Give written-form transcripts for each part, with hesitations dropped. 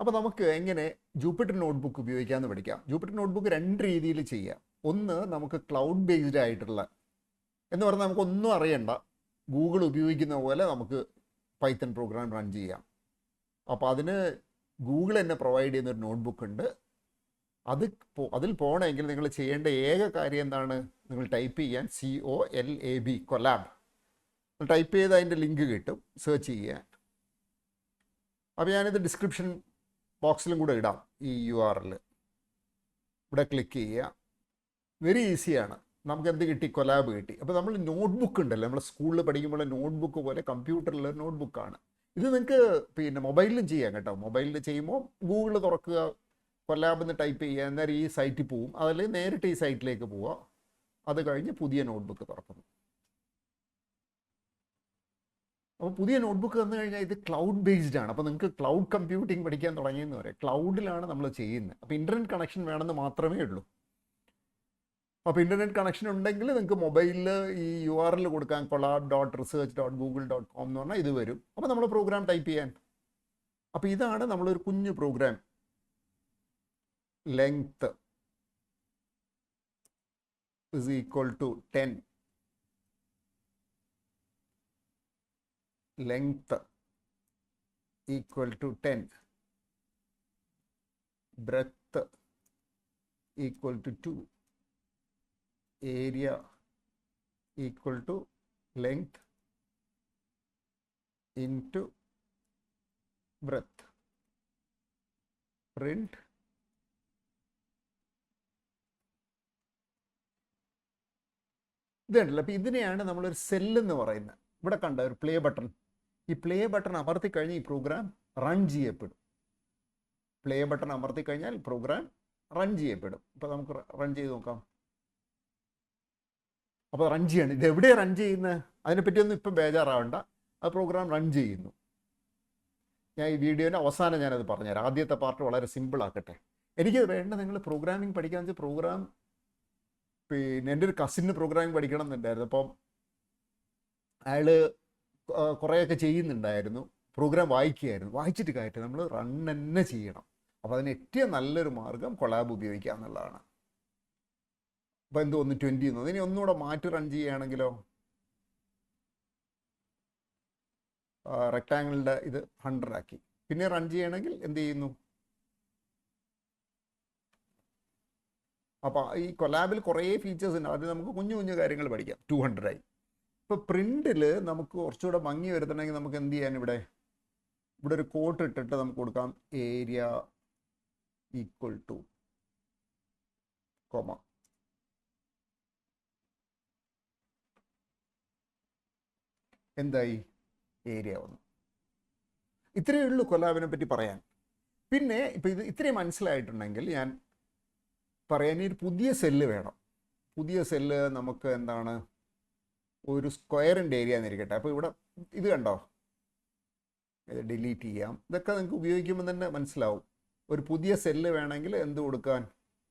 അപ്പോൾ നമുക്ക് എങ്ങനെ ജൂപ്പിറ്റർ നോട്ട്ബുക്ക് ഉപയോഗിക്കാമെന്ന് പഠിക്കാം. ജൂപ്പിറ്റർ നോട്ട്ബുക്ക് രണ്ട് രീതിയിൽ ചെയ്യാം. ഒന്ന്, നമുക്ക് ക്ലൗഡ് ബേസ്ഡ് ആയിട്ടുള്ള എന്ന് പറഞ്ഞാൽ നമുക്കൊന്നും അറിയണ്ട, ഗൂഗിൾ ഉപയോഗിക്കുന്ന പോലെ നമുക്ക് പൈത്തൺ പ്രോഗ്രാം റൺ ചെയ്യാം. അപ്പോൾ അതിന് ഗൂഗിൾ തന്നെ പ്രൊവൈഡ് ചെയ്യുന്നൊരു നോട്ട്ബുക്ക് ഉണ്ട്. അതിൽ പോകണമെങ്കിൽ നിങ്ങൾ ചെയ്യേണ്ട ഏക കാര്യം എന്താണ്, നിങ്ങൾ ടൈപ്പ് ചെയ്യാൻ COLAB കൊലാബ് ടൈപ്പ് ചെയ്ത് അതിൻ്റെ ലിങ്ക് കിട്ടും, സെർച്ച് ചെയ്യാൻ. അപ്പോൾ ഞാനിത് ഡിസ്ക്രിപ്ഷൻ ബോക്സിലും കൂടെ ഇടാം ഈ URL. ഇവിടെ ക്ലിക്ക് ചെയ്യുക. വെരി ഈസിയാണ്. നമുക്ക് എന്ത് കിട്ടി? കൊലാബ് കിട്ടി. അപ്പോൾ നമ്മൾ നോട്ട്ബുക്ക് ഉണ്ടല്ലോ, നമ്മൾ സ്കൂളിൽ പഠിക്കുമ്പോൾ നോട്ട്ബുക്ക് പോലെ കമ്പ്യൂട്ടറിലെ നോട്ട്ബുക്കാണ് ഇത്. നിങ്ങൾക്ക് മൊബൈലിലും ചെയ്യാം കേട്ടോ. മൊബൈലിൽ ചെയ്യുമ്പോൾ ഗൂഗിൾ തുറക്കുക, കൊലാബ് എന്ന് ടൈപ്പ് ചെയ്യുക, അന്നേരം ഈ സൈറ്റിൽ പോവും. അതല്ലെങ്കിൽ നേരിട്ട് ഈ സൈറ്റിലേക്ക് പോവുക. അത് കഴിഞ്ഞ് പുതിയ നോട്ട്ബുക്ക് തുറക്കുന്നു. അപ്പോൾ പുതിയ നോട്ട്ബുക്ക് വന്നു കഴിഞ്ഞാൽ ഇത് ക്ലൗഡ് ബേസ്ഡ് ആണ്. അപ്പോൾ നിങ്ങൾക്ക് ക്ലൗഡ് കമ്പ്യൂട്ടിങ് പഠിക്കാൻ തുടങ്ങിയെന്ന് പറയാം. ക്ലൗഡിലാണ് നമ്മൾ ചെയ്യുന്നത്. അപ്പോൾ ഇൻ്റർനെറ്റ് കണക്ഷൻ വേണമെന്ന് മാത്രമേ ഉള്ളൂ. അപ്പോൾ ഇൻ്റർനെറ്റ് കണക്ഷൻ ഉണ്ടെങ്കിൽ നിങ്ങൾക്ക് മൊബൈലിൽ ഈ URL കൊടുക്കാൻ collab.research.google.com എന്ന് പറഞ്ഞാൽ ഇത് വരും. അപ്പോൾ നമ്മൾ പ്രോഗ്രാം ടൈപ്പ് ചെയ്യാൻ. അപ്പോൾ ഇതാണ് നമ്മളൊരു കുഞ്ഞു program. Length is equal to 10. Length equal to 10. Breadth equal to 2. Area equal to length into breadth. Print ഇതുണ്ടല്ലോ. അപ്പോൾ ഇതിനെയാണ് നമ്മളൊരു സെല്ലെന്ന് പറയുന്നത്. ഇവിടെ കണ്ട ഒരു പ്ലേ ബട്ടൺ. ഈ പ്ലേ ബട്ടൺ അമർത്തി കഴിഞ്ഞ് ഈ പ്രോഗ്രാം റൺ ചെയ്യപ്പെടും. പ്ലേ ബട്ടൺ അമർത്തി കഴിഞ്ഞാൽ പ്രോഗ്രാം റൺ ചെയ്യപ്പെടും. ഇപ്പോൾ നമുക്ക് റൺ ചെയ്ത് നോക്കാം. അപ്പോൾ റൺ ചെയ്യാണ്. ഇത് എവിടെയാണ് റൺ ചെയ്യുന്നത്? അതിനെപ്പറ്റിയൊന്നും ഇപ്പം ബേജാറാവണ്ട. ആ പ്രോഗ്രാം റൺ ചെയ്യുന്നു. ഞാൻ ഈ വീഡിയോൻ്റെ അവസാനം ഞാനത് പറഞ്ഞുതരാം. ആദ്യത്തെ പാർട്ട് വളരെ സിമ്പിളാക്കട്ടെ. എനിക്ക് വേണ്ട, നിങ്ങൾ പ്രോഗ്രാമിംഗ് പഠിക്കാന്ന് വെച്ചാൽ പ്രോഗ്രാം എൻ്റെ ഒരു കസിന് പ്രോഗ്രാമിംഗ് പഠിക്കണം എന്നുണ്ടായിരുന്നു. അപ്പം അയാൾ കുറേയൊക്കെ ചെയ്യുന്നുണ്ടായിരുന്നു. പ്രോഗ്രാം വായിക്കുകയായിരുന്നു. വായിച്ചിട്ട് കാര്യമില്ല, നമ്മൾ റൺ തന്നെ ചെയ്യണം. അപ്പോൾ അതിന് ഏറ്റവും നല്ലൊരു മാർഗം കൊളാബ് ഉപയോഗിക്കുക എന്നുള്ളതാണ്. അപ്പോൾ എന്തോ 20 എന്ന് അതിനെ ഒന്നുകൂടെ മാറ്റി റൺ ചെയ്യുകയാണെങ്കിലോ, റെക്ടാങ്കിളിൻ്റെ ഇത് 100 ആക്കി. പിന്നെ റൺ ചെയ്യണമെങ്കിൽ എന്ത് ചെയ്യുന്നു? അപ്പോൾ ഈ കൊലാബിൽ കുറേ ഫീച്ചേഴ്സ് ഉണ്ട്. അത് നമുക്ക് കുഞ്ഞു കുഞ്ഞു കാര്യങ്ങൾ പഠിക്കാം. 200 ആയി. ഇപ്പോൾ പ്രിൻറ്റിൽ നമുക്ക് കുറച്ചുകൂടെ ഭംഗി വരുത്തണമെങ്കിൽ നമുക്ക് എന്ത് ചെയ്യാൻ? ഇവിടെ ഒരു കോട്ട് ഇട്ടിട്ട് നമുക്ക് കൊടുക്കാം ഏരിയ ഈക്വൽ ടു കോമ. എന്തായി? ഏരിയ വന്നു. ഇത്രയേ ഉള്ളൂ കൊലാബിനെ പറ്റി പറയാൻ. പിന്നെ ഇപ്പോൾ ഇത് ഇത്രയും മനസ്സിലായിട്ടുണ്ടെങ്കിൽ ഞാൻ പറയാൻ, ഒരു പുതിയ സെല്ല് വേണം. പുതിയ സെല്ല് നമുക്ക് എന്താണ്? ഒരു സ്ക്വയറിൻ്റെ ഏരിയ എന്നിരിക്കട്ടെ. അപ്പോൾ ഇവിടെ ഇത് കണ്ടോ, ഇത് ഡിലീറ്റ് ചെയ്യാം. ഇതൊക്കെ നിങ്ങൾക്ക് ഉപയോഗിക്കുമ്പോൾ തന്നെ മനസ്സിലാവും. ഒരു പുതിയ സെല്ല് വേണമെങ്കിൽ എന്ത് കൊടുക്കാൻ?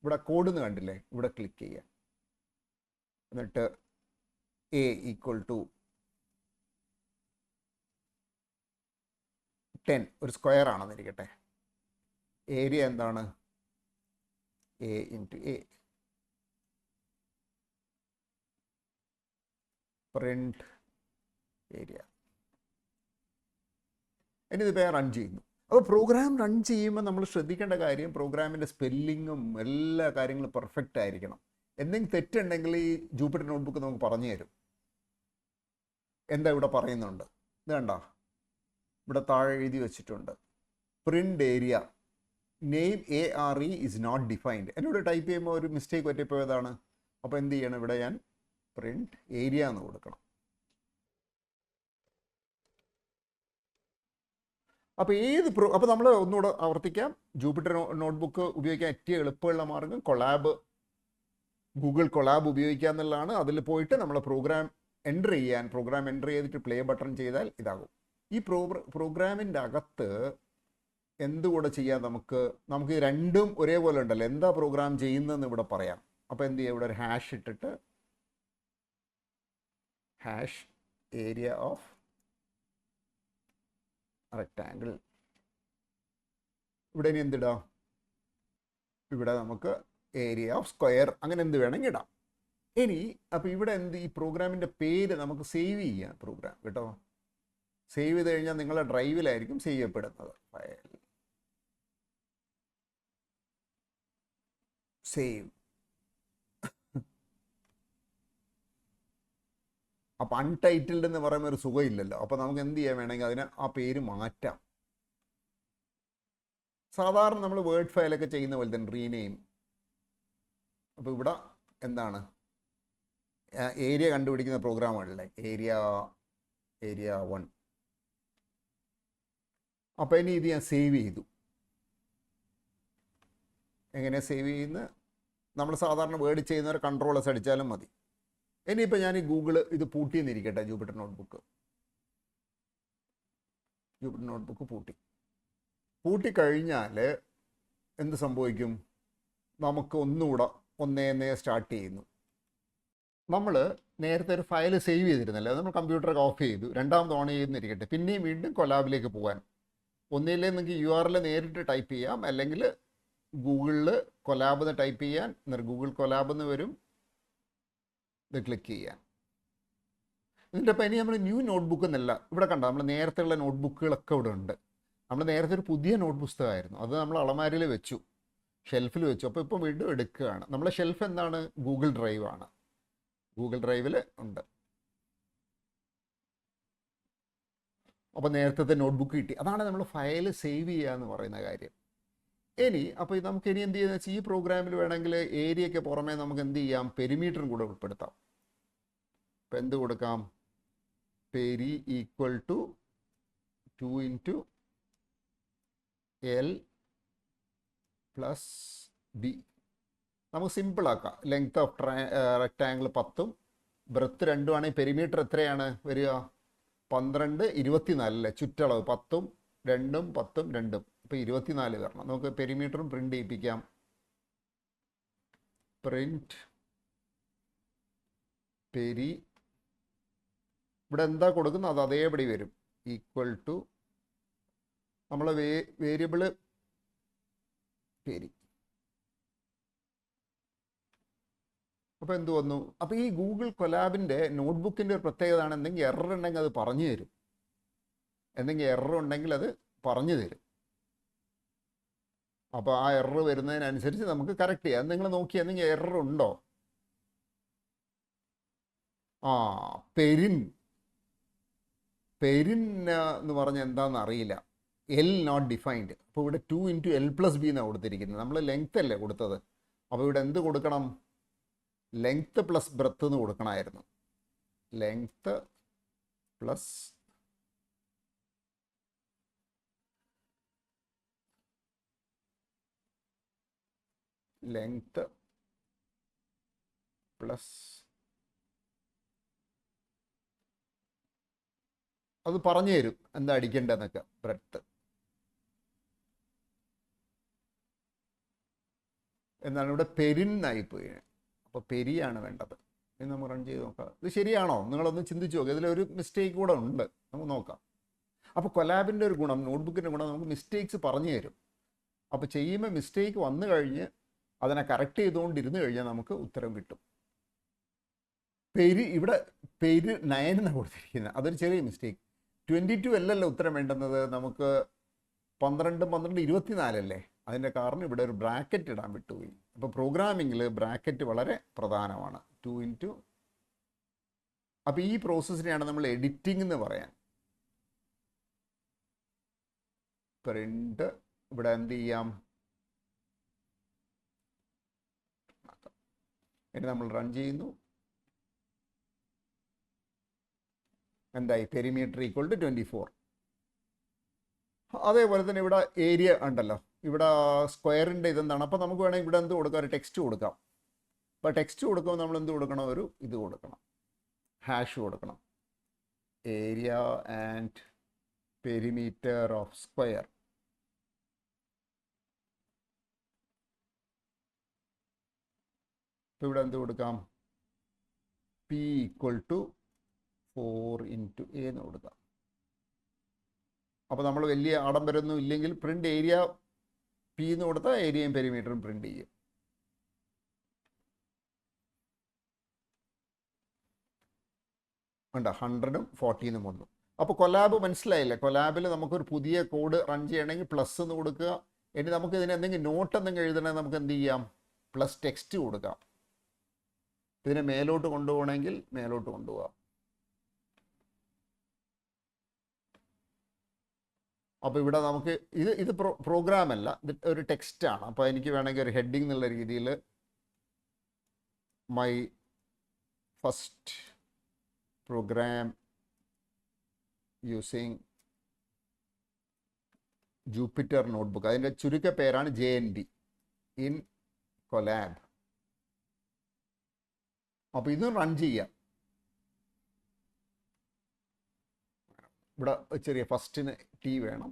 ഇവിടെ കോഡ് എന്ന് കണ്ടില്ലേ, ഇവിടെ ക്ലിക്ക് ചെയ്യാം. എന്നിട്ട് A ഈക്വൽ ടു 10 ഒരു സ്ക്വയർ ആണെന്നിരിക്കട്ടെ. ഏരിയ എന്താണ്? A into A. Print area. ഇനി ഇതിപ്പോൾ റൺ ചെയ്യുന്നു. അപ്പോൾ പ്രോഗ്രാം റൺ ചെയ്യുമ്പോൾ നമ്മൾ ശ്രദ്ധിക്കേണ്ട കാര്യം, പ്രോഗ്രാമിൻ്റെ സ്പെല്ലിങ്ങും എല്ലാ കാര്യങ്ങളും പെർഫെക്റ്റ് ആയിരിക്കണം. എന്തെങ്കിലും തെറ്റുണ്ടെങ്കിൽ ഈ ജൂപ്പിറ്റർ നോട്ട്ബുക്ക് നമുക്ക് പറഞ്ഞു തരും. എന്താ ഇവിടെ പറയുന്നുണ്ട്? ഇത് കണ്ടോ, ഇവിടെ താഴെ എഴുതി വെച്ചിട്ടുണ്ട് print area name ARE is not defined. എന്നോട് ടൈപ്പ് ചെയ്യുമ്പോൾ ഒരു മിസ്റ്റേക്ക് പറ്റിപ്പോയതാണ്. അപ്പോൾ എന്ത് ചെയ്യണം? ഇവിടെ ഞാൻ പ്രിന്റ് ഏരിയ എന്ന് കൊടുക്കണം. അപ്പോൾ അപ്പോൾ നമ്മൾ ഒന്നുകൂടെ ആവർത്തിക്കാം. ജൂപ്പിറ്റർ നോട്ട്ബുക്ക് ഉപയോഗിക്കാൻ ഏറ്റവും എളുപ്പമുള്ള മാർഗം ഗൂഗിൾ കൊളാബ് ഉപയോഗിക്കുക എന്നുള്ളതാണ്. അതിൽ പോയിട്ട് നമ്മൾ പ്രോഗ്രാം എൻ്റർ ചെയ്തിട്ട് പ്ലേ ബട്ടൺ ചെയ്താൽ ഇതാകും. ഈ പ്രോഗ്രാമിൻ്റെ അകത്ത് എന്തുകൂടെ ചെയ്യാം? നമുക്ക് രണ്ടും ഒരേപോലെ ഉണ്ടല്ലോ. എന്താ പ്രോഗ്രാം ചെയ്യുന്നതെന്ന് ഇവിടെ പറയാം. അപ്പോൾ എന്ത് ചെയ്യുക? ഇവിടെ ഒരു ഹാഷ് ഇട്ടിട്ട് ഹാഷ് ഏരിയ ഓഫ് റെക്ടാങ്കിൾ ഇവിടെ ഇനി എന്തിടാം? ഇവിടെ നമുക്ക് ഏരിയ ഓഫ് സ്ക്വയർ അങ്ങനെ എന്ത് വേണമെങ്കിൽ ഇടാം. ഇനി അപ്പോൾ ഇവിടെ എന്ത്, ഈ പ്രോഗ്രാമിൻ്റെ പേര് നമുക്ക് സേവ് ചെയ്യാം പ്രോഗ്രാം കേട്ടോ. സേവ് ചെയ്ത് കഴിഞ്ഞാൽ നിങ്ങളുടെ ഡ്രൈവിലായിരിക്കും സേവ് ചെയ്യപ്പെടുന്നത്. File save. അപ്പോൾ അൺടൈറ്റിൽഡ് എന്ന് പറയുമ്പോൾ ഒരു സുഖമില്ലല്ലോ. അപ്പോൾ നമുക്ക് എന്ത് ചെയ്യാൻ വേണമെങ്കിൽ അതിന് ആ പേര് മാറ്റാം. സാധാരണ നമ്മൾ വേർഡ് ഫയലൊക്കെ ചെയ്യുന്ന പോലെ തന്നെ റീനെയിം. അപ്പോൾ ഇവിടെ എന്താണ് ഏരിയ കണ്ടുപിടിക്കുന്ന പ്രോഗ്രാമുകളിലെ ഏരിയ 1. അപ്പോൾ ഇനി ഇത് ഞാൻ സേവ് ചെയ്തു. എങ്ങനെ സേവ് ചെയ്യുന്നത്? നമ്മൾ സാധാരണ വേർഡ് ചെയ്യുന്നവർ കൺട്രോളസ് അടിച്ചാലും മതി. ഇനിയിപ്പോൾ ഞാൻ ഈ ഗൂഗിൾ ഇത് പൂട്ടിയെന്നിരിക്കട്ടെ. ജൂപ്പിറ്റർ നോട്ട്ബുക്ക് പൂട്ടിക്കഴിഞ്ഞാൽ എന്ത് സംഭവിക്കും? നമുക്ക് ഒന്നുകൂടെ ഒന്നേ സ്റ്റാർട്ട് ചെയ്യുന്നു. നമ്മൾ നേരത്തെ ഒരു ഫയൽ സേവ് ചെയ്തിരുന്നല്ലോ, നമ്മൾ കമ്പ്യൂട്ടറൊക്കെ ഓഫ് ചെയ്തു, രണ്ടാമത് ഓൺ ചെയ്യുന്നിരിക്കട്ടെ. പിന്നെയും വീണ്ടും കൊലാബിലേക്ക് പോകാൻ ഒന്നില്ലേ നിങ്ങൾക്ക് URL നേരിട്ട് ടൈപ്പ് ചെയ്യാം, അല്ലെങ്കിൽ ഗൂഗിളിൽ കൊലാബ് എന്ന് ടൈപ്പ് ചെയ്യാൻ, ഗൂഗിൾ കൊലാബ് എന്ന് വരും, ഇത് ക്ലിക്ക് ചെയ്യാൻ. എന്നിട്ട് അപ്പോൾ ഇനി നമ്മൾ ന്യൂ നോട്ട്ബുക്ക് എന്നല്ല, ഇവിടെ കണ്ടോ നമ്മൾ നേരത്തെ ഉള്ള നോട്ട്ബുക്കുകളൊക്കെ ഇവിടെ ഉണ്ട്. നമ്മൾ നേരത്തെ ഒരു പുതിയ നോട്ട് പുസ്തകമായിരുന്നു, അത് നമ്മൾ അളമാരിൽ വെച്ചു, ഷെൽഫിൽ വെച്ചു. അപ്പോൾ ഇപ്പോൾ വീണ്ടും എടുക്കുകയാണ്. നമ്മളെ ഷെൽഫ് എന്താണ്? ഗൂഗിൾ ഡ്രൈവ് ആണ്. ഗൂഗിൾ ഡ്രൈവിൽ ഉണ്ട്. അപ്പോൾ നേരത്തെ നോട്ട്ബുക്ക് കിട്ടി. അതാണ് നമ്മൾ ഫയൽ സേവ് ചെയ്യുക എന്ന് പറയുന്ന കാര്യം. ഇനി അപ്പോൾ നമുക്ക് ഇനി എന്ത് ചെയ്യുന്നത് വെച്ചാൽ, ഈ പ്രോഗ്രാമിൽ വേണമെങ്കിൽ ഏരിയയ്ക്ക് പുറമേ നമുക്ക് എന്ത് ചെയ്യാം? പെരിമീറ്ററും കൂടെ ഉൾപ്പെടുത്താം. അപ്പോൾ എന്ത് കൊടുക്കാം? Peri equal to 2 × L + B. നമുക്ക് സിമ്പിളാക്കാം. ലെങ്ത് ഓഫ് റെക്റ്റാങ്കിൾ 10ഉം ബ്രെത്ത് 2ഉം ആണെങ്കിൽ പെരിമീറ്റർ എത്രയാണ് വരിക? 12 24 അല്ലേ? ചുറ്റളവ് 10ഉം 2ഉം 10ഉം 2ഉം, ഇപ്പോൾ 24 വരണം. നമുക്ക് പെരിമീറ്ററും പ്രിൻ്റ് ചെയ്യിപ്പിക്കാം. പ്രിൻ്റ് പെരി, ഇവിടെ എന്താ കൊടുക്കുന്നത് അത് അതേപടി വരും. ഈക്വൽ ടു നമ്മളെ വേരിയബിള് പെരി. അപ്പോൾ എന്ത് വന്നു? അപ്പോൾ ഈ ഗൂഗിൾ കൊലാബിൻ്റെ നോട്ട്ബുക്കിൻ്റെ ഒരു പ്രത്യേകത ആണ്, എന്തെങ്കിലും എറർ ഉണ്ടെങ്കിൽ അത് പറഞ്ഞു തരും. എന്തെങ്കിലും എറർ ഉണ്ടെങ്കിൽ അത് പറഞ്ഞു തരും. അപ്പോൾ ആ എറർ വരുന്നതിനനുസരിച്ച് നമുക്ക് കറക്റ്റ് ചെയ്യാം. നിങ്ങൾ നോക്കി എന്തെങ്കിലും എറർ ഉണ്ടോ? പെരിൻ എന്ന് പറഞ്ഞാൽ എന്താണെന്ന് അറിയില്ല. L not defined. അപ്പോൾ ഇവിടെ 2 × L + B എന്നാണ് കൊടുത്തിരിക്കുന്നത്. നമ്മൾ ലെങ്ത് അല്ലേ കൊടുത്തത്. അപ്പോൾ ഇവിടെ എന്ത് കൊടുക്കണം? ലെങ്ത് + ബ്രെത്ത് എന്ന് കൊടുക്കണമായിരുന്നു. ലെങ്ത് പ്ലസ് അത് പറഞ്ഞു തരും എന്താ അടിക്കേണ്ടതെന്നൊക്കെ. ബ്രെത്ത് എന്നാണ് ഇവിടെ പെരിന്നായിപ്പോയി. അപ്പോൾ പെരിയാണ് വേണ്ടത്. ഇനി നമുക്ക് റൺ ചെയ്ത് നോക്കാം. ഇത് ശരിയാണോ? നിങ്ങളൊന്ന് ചിന്തിച്ച് നോക്കുക. ഇതിലൊരു മിസ്റ്റേക്ക് കൂടെ ഉണ്ട്, നമുക്ക് നോക്കാം. അപ്പോൾ കൊലാബിൻ്റെ ഒരു ഗുണം, നോട്ട്ബുക്കിൻ്റെ ഗുണം, നമുക്ക് മിസ്റ്റേക്സ് പറഞ്ഞു തരും. അപ്പോൾ ചെയ്യുമ്പോൾ മിസ്റ്റേക്ക് വന്നു കഴിഞ്ഞ് അതിനെ കറക്റ്റ് ചെയ്തുകൊണ്ടിരുന്ന് കഴിഞ്ഞാൽ നമുക്ക് ഉത്തരം കിട്ടും. ഇവിടെ 9 എന്നാണ് കൊടുത്തിരിക്കുന്നത്. അതൊരു ചെറിയ മിസ്റ്റേക്ക്. 22 അല്ലല്ലോ ഉത്തരം വേണ്ടുന്നത്. നമുക്ക് 12 24 അല്ലേ? അതിൻ്റെ കാരണം ഇവിടെ ഒരു ബ്രാക്കറ്റ് ഇടാൻ വിട്ടുപോയി. അപ്പോൾ പ്രോഗ്രാമിങ്ങിൽ ബ്രാക്കറ്റ് വളരെ പ്രധാനമാണ്. 2 × അപ്പോൾ ഈ പ്രോസസ്സിനെയാണ് നമ്മൾ എഡിറ്റിംഗ് എന്ന് പറയാൻ. പ്രിൻ്റ് ഇവിടെ എന്ത് ചെയ്യാം? ഇനി നമ്മൾ റൺ ചെയ്യുന്നു. എന്തായി? Perimeter equal to 24. അതേപോലെ തന്നെ ഇവിടെ ഏരിയ ഉണ്ടല്ലോ, ഇവിടെ സ്ക്വയറിൻ്റെ ഇതെന്താണ്? അപ്പോൾ നമുക്ക് വേണമെങ്കിൽ ഇവിടെ എന്ത് കൊടുക്കാം? ഒരു ടെക്സ്റ്റ് കൊടുക്കാം. അപ്പോൾ ടെക്സ്റ്റ് കൊടുക്കുമ്പോൾ നമ്മൾ എന്ത് കൊടുക്കണം? ഒരു ഇത് കൊടുക്കണം, ഹാഷ് കൊടുക്കണം. Area and perimeter of square. അപ്പോൾ ഇവിടെ എന്ത് കൊടുക്കാം? P ഈക്വൽ ടു 4 × A എന്ന് കൊടുക്കാം. അപ്പോൾ നമ്മൾ വലിയ ആഡംബരമൊന്നും ഇല്ലെങ്കിൽ പ്രിൻ്റ് ഏരിയ പി എന്ന് കൊടുത്താൽ ഏരിയയും പെരിമീറ്ററും പ്രിൻ്റ് ചെയ്യും. ഉണ്ട് 100ഉം 40നും വന്നു. അപ്പോൾ കൊലാബ് മനസ്സിലായില്ലേ? കൊലാബിൽ നമുക്കൊരു പുതിയ കോഡ് റൺ ചെയ്യണമെങ്കിൽ പ്ലസ് എന്ന് കൊടുക്കുക. ഇനി നമുക്ക് ഇതിന് എന്തെങ്കിലും നോട്ട് എന്തെങ്കിലും എഴുതണമെങ്കിൽ നമുക്ക് എന്ത് ചെയ്യാം? പ്ലസ് ടെക്സ്റ്റ് കൊടുക്കാം. ഇതിനെ മേലോട്ട് കൊണ്ടുപോകണമെങ്കിൽ മേലോട്ട് കൊണ്ടുപോകാം. അപ്പോൾ ഇവിടെ നമുക്ക് ഇത് പ്രോഗ്രാമല്ല, ഇത് ഒരു ടെക്സ്റ്റാണ്. അപ്പോൾ എനിക്ക് വേണമെങ്കിൽ ഒരു ഹെഡിങ് എന്നുള്ള രീതിയിൽ my first program using Jupyter notebook, അതിൻ്റെ ചുരുക്ക പേരാണ് JNB ഇൻ കൊലാബ്. അപ്പോൾ ഇത് റൺ ചെയ്യാം. ഇവിടെ ചെറിയ ഫസ്റ്റിന് T വേണം.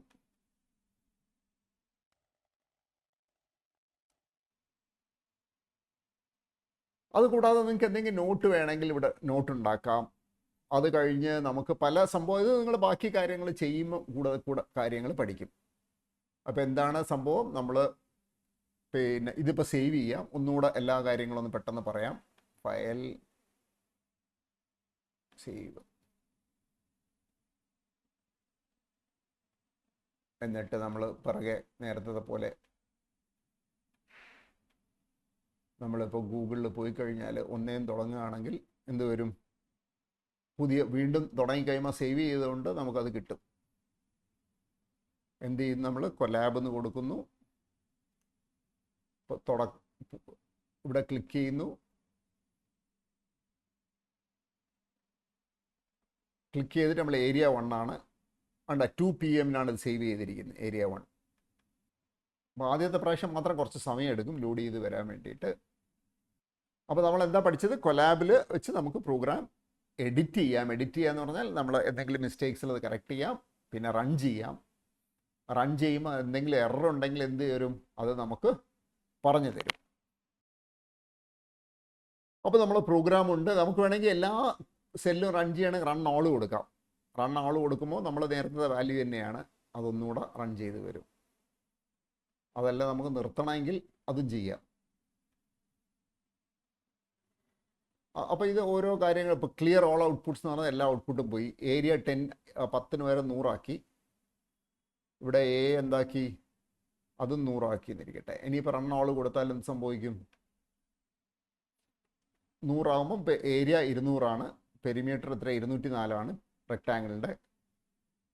അതുകൂടാതെ നിങ്ങൾക്ക് എന്തെങ്കിലും നോട്ട് വേണമെങ്കിൽ ഇവിടെ നോട്ട് ഉണ്ടാക്കാം. അത് കഴിഞ്ഞ് നമുക്ക് പല സംഭവം, ഇത് നിങ്ങൾ ബാക്കി കാര്യങ്ങൾ ചെയ്യുമ്പോൾ കൂടെ കാര്യങ്ങൾ പഠിക്കും. അപ്പോൾ എന്താണ് സംഭവം, നമ്മൾ പിന്നെ ഇതിപ്പോൾ സേവ് ചെയ്യാം. ഒന്നുകൂടെ എല്ലാ കാര്യങ്ങളും ഒന്ന് പെട്ടെന്ന് പറയാം. ഫയൽ, സേവ്, എന്നിട്ട് നമ്മൾ പിറകെ നേരത്തെ പോലെ നമ്മളിപ്പോൾ ഗൂഗിളിൽ പോയി കഴിഞ്ഞാൽ ഒന്നേം തുടങ്ങുകയാണെങ്കിൽ എന്ത് വരും? പുതിയ വീണ്ടും തുടങ്ങിക്കഴിയുമ്പോൾ സേവ് ചെയ്തുകൊണ്ട് നമുക്കത് കിട്ടും. എന്ത് ചെയ്യും? നമ്മൾ കൊലാബ് എന്ന് കൊടുക്കുന്നു. ഇപ്പോൾ ഇവിടെ ക്ലിക്ക് ചെയ്യുന്നു. ക്ലിക്ക് ചെയ്തിട്ട് നമ്മൾ ഏരിയ 1 ആണ്. 2 PM ഇത് സേവ് ചെയ്തിരിക്കുന്നത്, ഏരിയ 1. അപ്പോൾ ആദ്യത്തെ പ്രാവശ്യം മാത്രം കുറച്ച് സമയം എടുക്കും ലോഡ് ചെയ്ത് വരാൻ വേണ്ടിയിട്ട്. അപ്പോൾ നമ്മൾ എന്താ പഠിച്ചത്? കൊലാബിൽ വെച്ച് നമുക്ക് പ്രോഗ്രാം എഡിറ്റ് ചെയ്യാം. എഡിറ്റ് ചെയ്യുക എന്ന് പറഞ്ഞാൽ നമ്മൾ എന്തെങ്കിലും മിസ്റ്റേക്സിൽ അത് കറക്റ്റ് ചെയ്യാം, പിന്നെ റൺ ചെയ്യാം. റൺ ചെയ്യുമ്പോൾ എന്തെങ്കിലും എറർ ഉണ്ടെങ്കിൽ എന്ത് വരും? അത് നമുക്ക് പറഞ്ഞു തരും. അപ്പോൾ നമ്മൾ പ്രോഗ്രാമുണ്ട്. നമുക്ക് വേണമെങ്കിൽ എല്ലാ സെല്ലും റൺ ചെയ്യണമെങ്കിൽ റൺ ഓൾ കൊടുക്കാം. റൺ ആൾ കൊടുക്കുമ്പോൾ നമ്മൾ നേരത്തെ വാല്യൂ തന്നെയാണ്, അതൊന്നുകൂടെ റൺ ചെയ്ത് വരും. അതല്ല നമുക്ക് നിർത്തണമെങ്കിൽ അതും ചെയ്യാം. അപ്പോൾ ഇത് ഓരോ കാര്യങ്ങൾ, ഇപ്പോൾ ക്ലിയർ ഓൾ ഔട്ട്പുട്ട്സ് എന്ന് പറഞ്ഞാൽ എല്ലാ ഔട്ട്പുട്ടും പോയി. ഏരിയ 10 വരെ 100 ആക്കി. ഇവിടെ എന്താക്കി? അതും 100 ആക്കി എന്നിരിക്കട്ടെ. ഇനിയിപ്പോൾ റൺ ഓൾ കൊടുത്താൽ എന്ത് സംഭവിക്കും? 100 ആകുമ്പോൾ ഏരിയ 200 ആണ്. പെരിമീറ്റർ എത്ര? 204 ആണ് റെക്റ്റാങ്കിളിൻ്റെ.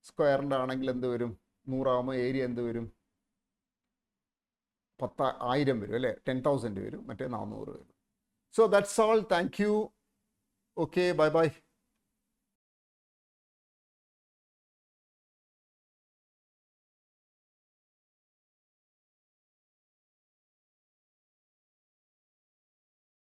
സ്ക്വയറിൻ്റെ ആണെങ്കിൽ എന്ത് വരും? 100 ആകുമ്പോൾ ഏരിയ എന്ത് വരും? 10,000 വരും അല്ലേ? 10,000 വരും. മറ്റേ 400 വരും. So that's all. Thank you. Okay, bye bye.